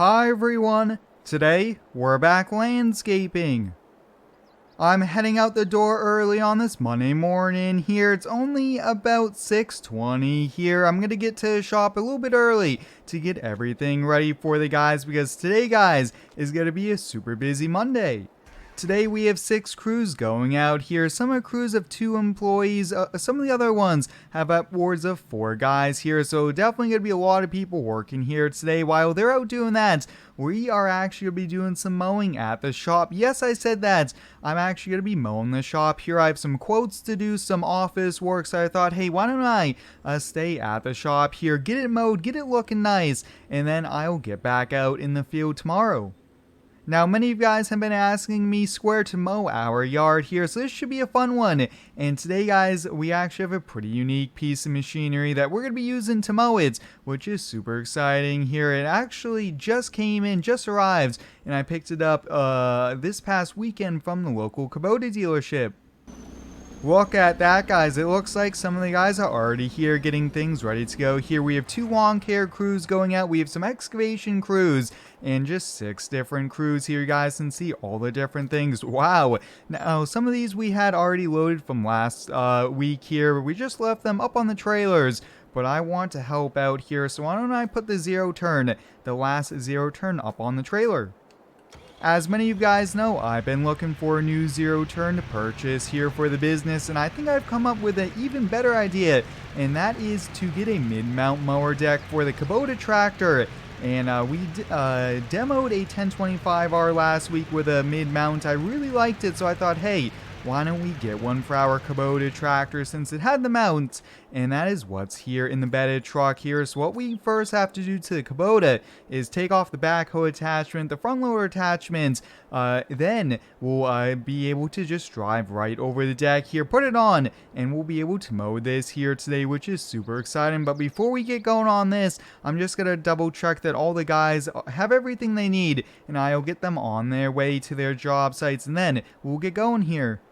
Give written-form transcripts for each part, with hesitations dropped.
Hi everyone, today we're back landscaping. I'm heading out the door early on this Monday morning here. It's only about 6:20 here. I'm gonna get to the shop a little bit early to get everything ready for the guys because today, guys, is gonna be a super busy Monday. Today we have 6 crews going out here. Some are crews of 2 employees. Some of the other ones have upwards of 4 guys here. So definitely going to be a lot of people working here today. While they're out doing that, we are actually going to be doing some mowing at the shop. Yes, I said that. I'm actually going to be mowing the shop here. I have some quotes to do, some office work. So I thought, hey, why don't I stay at the shop here, get it mowed, get it looking nice, and then I'll get back out in the field tomorrow. Now, many of you guys have been asking me square to mow our yard here, so this should be a fun one. And today, guys, we actually have a pretty unique piece of machinery that we're going to be using to mow it, which is super exciting here. It actually just came in, just arrived, and I picked it up this past weekend from the local Kubota dealership. Look at that, guys. It looks like some of the guys are already here getting things ready to go. Here we have 2 lawn care crews going out. We have some excavation crews and just 6 different crews here. You guys can see all the different things. Wow. Now, some of these we had already loaded from last week here. We just left them up on the trailers. But I want to help out here. So why don't I put the zero turn, the last zero turn, up on the trailer. As many of you guys know, I've been looking for a new zero turn to purchase here for the business, and I think I've come up with an even better idea, and that is to get a mid-mount mower deck for the Kubota tractor. And we demoed a 1025R last week with a mid-mount. I really liked it, so I thought, hey, why don't we get one for our Kubota tractor since it had the mount, and that is what's here in the bedded truck here. So what we first have to do to the Kubota is take off the backhoe attachment, the front loader attachment, then we'll be able to just drive right over the deck here, put it on, and we'll be able to mow this here today, which is super exciting. But before we get going on this, I'm just going to double check that all the guys have everything they need, and I'll get them on their way to their job sites, and then we'll get going here.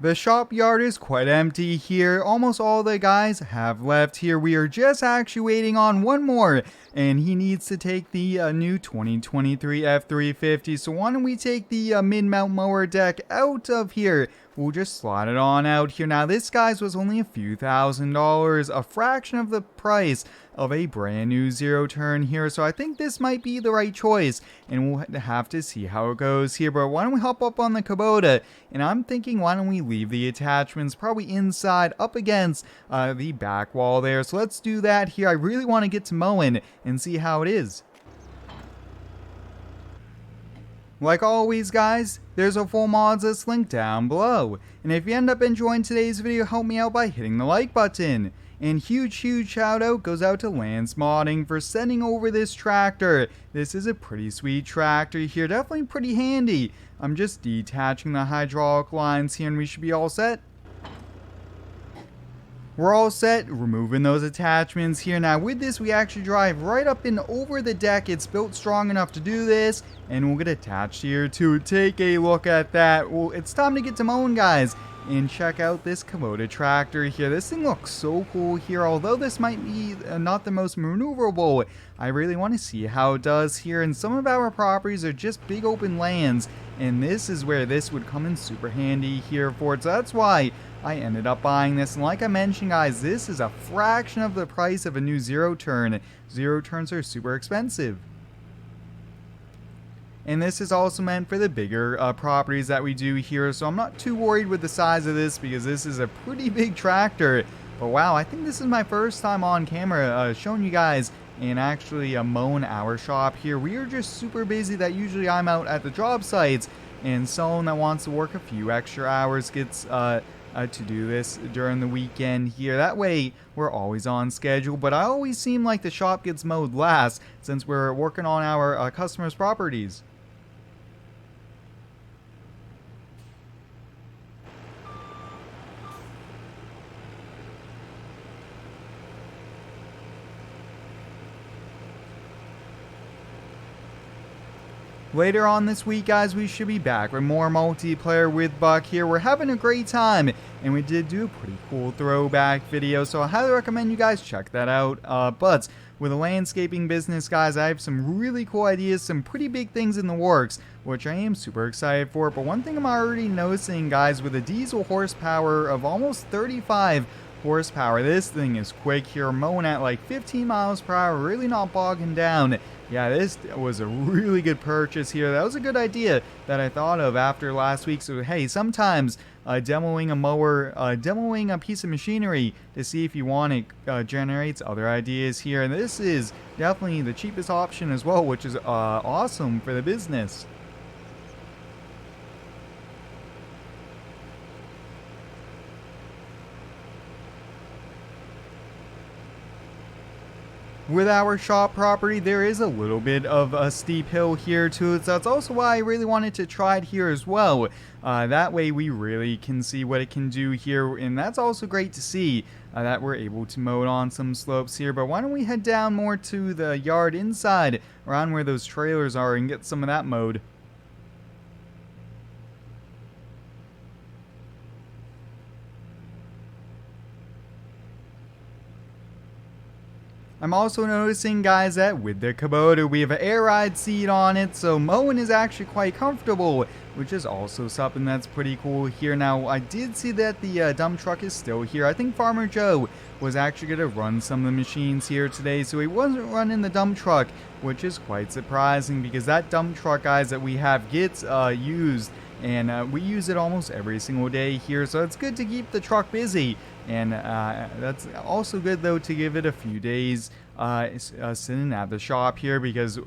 The shop yard is quite empty here. Almost all the guys have left here. We are just actually waiting on one more, and he needs to take the new 2023 F350. So why don't we take the mid-mount mower deck out of here? We'll just slide it on out here. Now, this, guys, was only a few $1,000s, a fraction of the price of a brand new zero turn here. So I think this might be the right choice, and we'll have to see how it goes here. But why don't we hop up on the Kubota? And I'm thinking, why don't we leave the attachments probably inside up against the back wall there. So let's do that here. I really want to get to mowing and see how it is. Like always, guys, there's a full mods list link down below. And if you end up enjoying today's video, help me out by hitting the like button. And huge shout out goes out to Lance Modding for sending over this tractor. This is a pretty sweet tractor here, definitely pretty handy. I'm just detaching the hydraulic lines here and we should be all set. We're all set, removing those attachments here. Now with this, we actually drive right up and over the deck. It's built strong enough to do this, and we'll get attached here to take a look at that. Well, it's time to get to mowing, guys, and check out this Kubota tractor here. This thing looks so cool here. Although this might be not the most maneuverable, I really want to see how it does here. And some of our properties are just big open lands, and this is where this would come in super handy here for it. So that's why I ended up buying this. And like I mentioned, guys, this is a fraction of the price of a new zero turn. Zero turns are super expensive. And this is also meant for the bigger properties that we do here. So I'm not too worried with the size of this because this is a pretty big tractor. But wow, I think this is my first time on camera showing you guys and actually mowing our shop here. We are just super busy that usually I'm out at the job sites, and someone that wants to work a few extra hours gets to do this during the weekend here. That way we're always on schedule, but I always seem like the shop gets mowed last since we're working on our customers' properties. Later on this week, guys, we should be back with more multiplayer with Buck here. We're having a great time, and we did do a pretty cool throwback video, so I highly recommend you guys check that out. But with a landscaping business, guys, I have some really cool ideas, some pretty big things in the works, which I am super excited for. But one thing I'm already noticing, guys, with a diesel horsepower of almost 35 horsepower, this thing is quick here, mowing at like 15 miles per hour, really not bogging down. Yeah, this was a really good purchase here. That was a good idea that I thought of after last week. So hey, sometimes demoing a mower, demoing a piece of machinery to see if you want it generates other ideas here. And this is definitely the cheapest option as well, which is awesome for the business. With our shop property, there is a little bit of a steep hill here to it, so that's also why I really wanted to try it here as well. That way we really can see what it can do here, and that's also great to see that we're able to mow it on some slopes here. But why don't we head down more to the yard inside, around where those trailers are, and get some of that mowed. I'm also noticing, guys, that with the Kubota, we have an air ride seat on it, so mowing is actually quite comfortable, which is also something that's pretty cool here. Now, I did see that the dump truck is still here. I think Farmer Joe was actually going to run some of the machines here today, so he wasn't running the dump truck, which is quite surprising because that dump truck, guys, that we have gets used, and we use it almost every single day here, so it's good to keep the truck busy. And that's also good, though, to give it a few days sitting at the shop here, because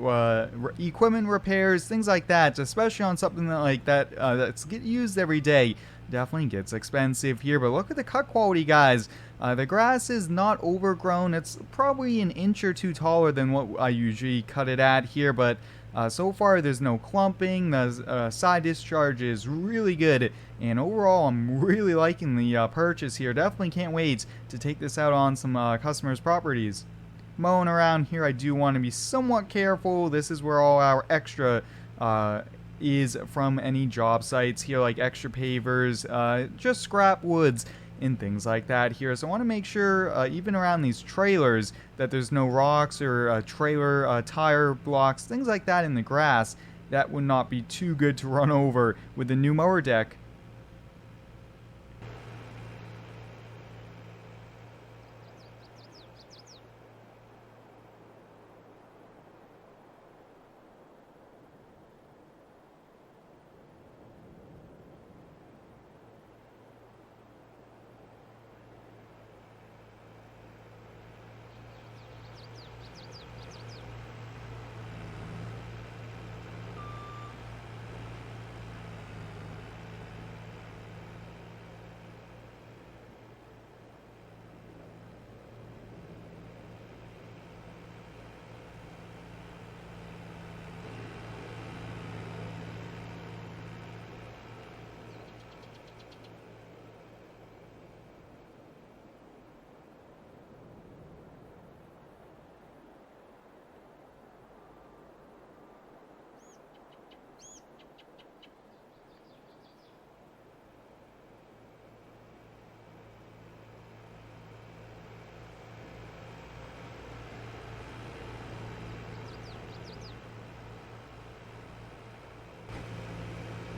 equipment repairs, things like that, especially on something like that that's get used every day, definitely gets expensive here. But look at the cut quality, guys. The grass is not overgrown. It's probably an inch or two taller than what I usually cut it at here, but so far there's no clumping. The side discharge is really good, and overall I'm really liking the purchase here. Definitely can't wait to take this out on some customers' properties. Mowing around here, I do want to be somewhat careful. This is where all our extra is from any job sites here, like extra pavers, just scrap woods and things like that here. So I want to make sure, even around these trailers, that there's no rocks or trailer tire blocks, things like that in the grass. That would not be too good to run over with the new mower deck.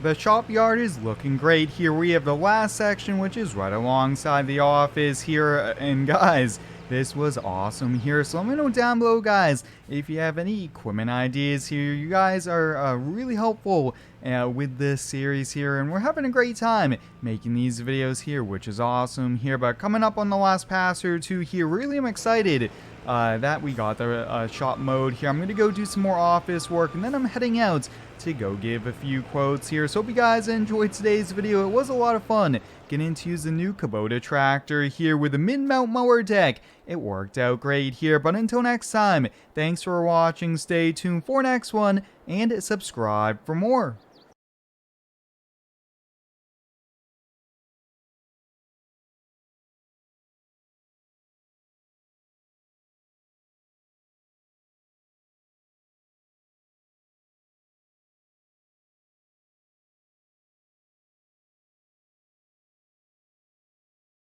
The shop yard is looking great here. We have the last section, which is right alongside the office here. And guys, this was awesome here. So let me know down below, guys, if you have any equipment ideas here. You guys are really helpful with this series here, and we're having a great time making these videos here, which is awesome here. But coming up on the last pass or two here, really I'm excited that we got the shop mode here. I'm going to go do some more office work, and then I'm heading out to go give a few quotes here. So hope you guys enjoyed today's video. It was a lot of fun getting to use the new Kubota tractor here with the mid-mount mower deck. It worked out great here. But until next time, thanks for watching. Stay tuned for next one and subscribe for more.